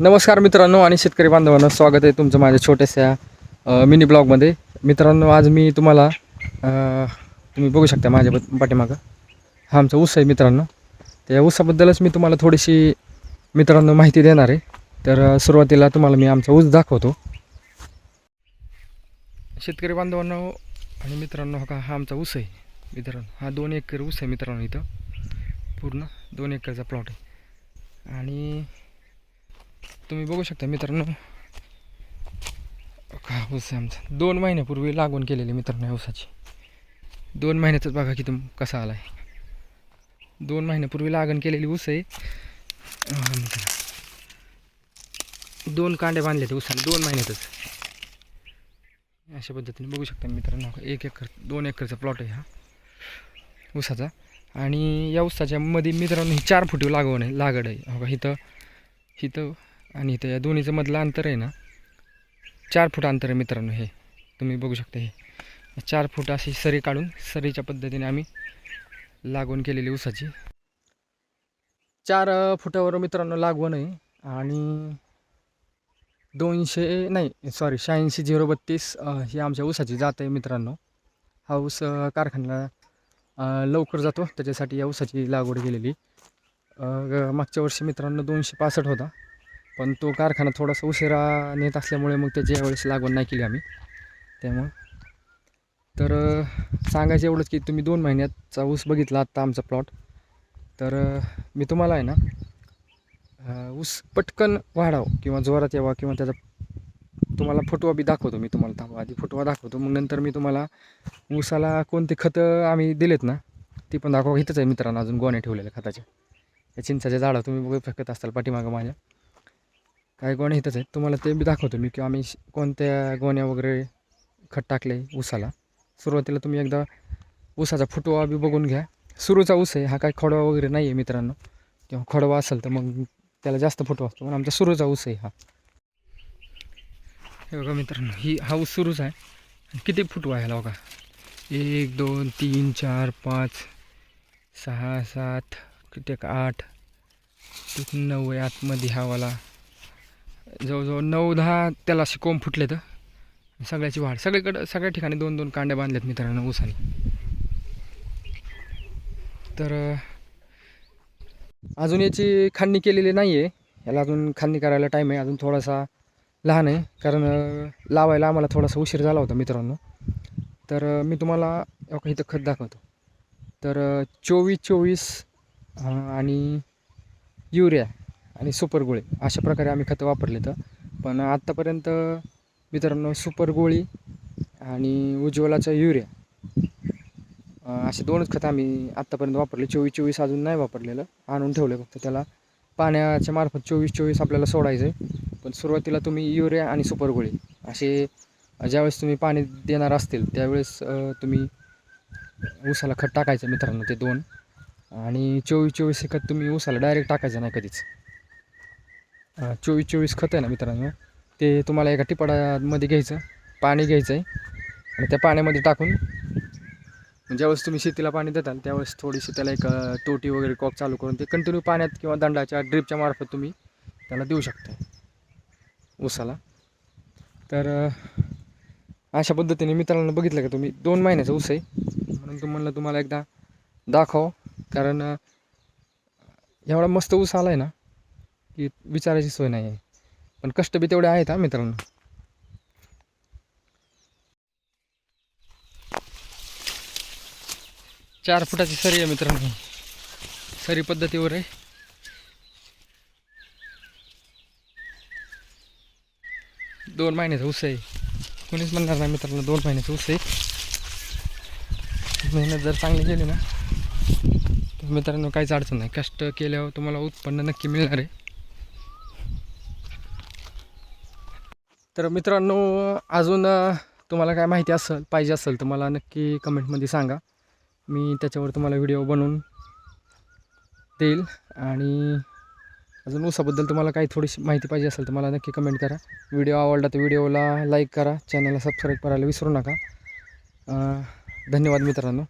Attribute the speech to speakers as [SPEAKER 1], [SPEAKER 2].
[SPEAKER 1] नमस्कार मित्रांनो आणि शेतकरी बांधवांनो, स्वागत आहे तुमचं माझ्या छोट्याशा मिनी ब्लॉगमध्ये. मित्रांनो, आज मी तुम्हाला तुम्ही बघू शकता माझ्या पाठीमागं हा आमचा ऊस आहे मित्रांनो. त्या ऊसाबद्दलच मी तुम्हाला थोडीशी मित्रांनो माहिती देणार आहे. तर सुरुवातीला तुम्हाला मी आमचा ऊस दाखवतो. शेतकरी बांधवांनो आणि मित्रांनो, हा आमचा ऊस आहे मित्रांनो. हा 2 एकर ऊस आहे मित्रांनो. इथं पूर्ण 2 एकरचा प्लॉट आहे आणि तुम्ही बघू शकता मित्रांनो, का ऊस आहे आमचा 2 महिन्यापूर्वी लागवण केलेली मित्रांनो. या ऊसाची 2 महिन्यातच बघा किती कसा आला आहे. 2 महिन्यापूर्वी लागण केलेली ऊस आहे. 2 कांड्या बांधले ते ऊसाने 2 महिन्यातच. अशा पद्धतीने बघू शकता मित्रांनो. 1 एकर 2 एकरचा प्लॉट आहे हा ऊसाचा. आणि या ऊसाच्या मध्ये मित्रांनो ही 4 फुटी लागवण आहे, लागड आहे. बघा इथं आणि इथं या दोन्हीचं मधलं अंतर आहे ना, 4 फूट अंतर आहे मित्रांनो. हे तुम्ही बघू शकता. हे 4 फूट अशी सरी काढून सरीच्या पद्धतीने आम्ही लागवण केलेली ऊसाची. 4 फुटावर मित्रांनो लागवण आहे. आणि 86-032 ही आमच्या ऊसाची जात आहे मित्रांनो. हा ऊस कारखान्याला लवकर जातो, त्याच्यासाठी या ऊसाची लागवड केलेली. मागच्या वर्षी मित्रांनो 265 होता, पण तो कारखाना थोडासा उशिरा नेत असल्यामुळे मग त्याच्या वेळेस लागवड नाही केली आम्ही. त्यामुळं तर सांगायचं एवढंच की तुम्ही 2 महिन्याचा ऊस बघितला आत्ता आमचा प्लॉट. तर मी तुम्हाला आहे ना ऊस पटकन वाढावं किंवा जोरात यावा किंवा त्याचा तुम्हाला फुटवा बी दाखवतो. मी तुम्हाला आधी फुटवा दाखवतो, मग नंतर मी तुम्हाला ऊसाला कोणते खतं आम्ही दिलेत ना ती पण दाखवा. इथंच आहे मित्रांनो अजून गोण्या ठेवलेल्या खताच्या. या चिंचाच्या झाडं तुम्ही बघू शकत असाल पाठीमागं माझ्या. काही गोण्या इथंच आहेत, तुम्हाला ते बी दाखवतो मी की आम्ही कोणत्या गोण्या वगैरे खत टाकले ऊसाला. सुरुवातीला तुम्ही एकदा ऊसाचा फुटवा बी बघून घ्या. सुरूचा ऊस आहे हा, काही खोडवा वगैरे नाही आहे मित्रांनो. किंवा खोडवा असेल तर मग त्याला जास्त फुटवा असतो, पण आमचा सुरूचा ऊस आहे हा. हे बघा मित्रांनो, हा ऊस सुरूच आहे. किती फुटवा आहे ह्याला बघा. 1 2 3 4 5 6 7 किती 8 9 आहे. आतमध्ये हवाला जवळजवळ 9-10 त्याला असे कोंब फुटले. तर सगळ्याची वाढ सगळ्या ठिकाणी 2-2 कांड्या बांधल्यात मित्रांनो ऊसाने. तर अजून याची खांदणी केलेली नाही आहे. याला अजून खांदणी करायला टाईम आहे. अजून थोडासा लहान आहे, कारण लावायला आम्हाला थोडासा उशीर झाला होता मित्रांनो. तर मी तुम्हाला इथं खत दाखवतो. तर 24-24 आणि युरिया आणि सुपर गोळी अशा प्रकारे आम्ही खतं वापरले. तर पण आत्तापर्यंत मित्रांनो सुपर गोळी आणि उज्ज्वलाचा युरिया असे 2च खतं आम्ही आत्तापर्यंत वापरले. 24-24 अजून नाही वापरलेलं, आणून ठेवलं फक्त. त्याला पाण्याच्या मार्फत 24-24 आपल्याला सोडायचं आहे. पण सुरुवातीला तुम्ही युरिया आणि सुपर गोळी असे ज्यावेळेस तुम्ही पाणी देणार असतील त्यावेळेस तुम्ही ऊसाला खत टाकायचं मित्रांनो, ते 2. आणि 24-24 हे खत तुम्ही ऊसाला डायरेक्ट टाकायचं नाही कधीच. 24-24 खत आहे ना मित्रांनो, ते तुम्हाला एका टिपाडामध्ये घ्यायचं, पाणी घ्यायचं आहे आणि त्या पाण्यामध्ये टाकून ज्यावेळेस तुम्ही शेतीला पाणी देताल त्यावेळेस थोडीशी त्याला एक टोटी वगैरे कॉक चालू करून ते कंटिन्यू पाण्यात किंवा दंडाच्या ड्रिपच्या मार्फत तुम्ही त्याला देऊ शकता ऊसाला. तर अशा पद्धतीने मित्रांनो बघितलं का तुम्ही 2 महिन्याचा ऊस आहे, म्हणून तुम्हाला एकदा दाखव. कारण एवढा मस्त ऊस आला आहे ना की विचारायची सोय नाही आहे. पण कष्ट बी तेवढे आहेत हा मित्रांनो. 4 फुटाची सरी आहे मित्रांनो. सरी पद्धतीवर आहे. 2 महिन्याचा ऊस आहे. कोणीच म्हणणार नाही मित्रांनो 2 महिन्याचा ऊस आहे. मेहनत जर चांगली केली ना तर मित्रांनो काहीच अडचण नाही. कष्ट केल्यावर तुम्हाला उत्पन्न नक्की मिळणार आहे. तर मित्रांनो, अजून तुम्हाला काय माहिती पाहिजे असेल तर मला नक्की कमेंटमध्ये सांगा. मी त्याच्यावर तुम्हाला व्हिडिओ बनवून देईल. आणि अजून ऊसाबद्दल तुम्हाला काही थोडीशी माहिती पाहिजे असेल तर मला नक्की कमेंट करा. व्हिडिओ आवडला तर व्हिडिओला लाईक करा, चॅनलला सबस्क्राईब करायला विसरू नका. धन्यवाद मित्रांनो.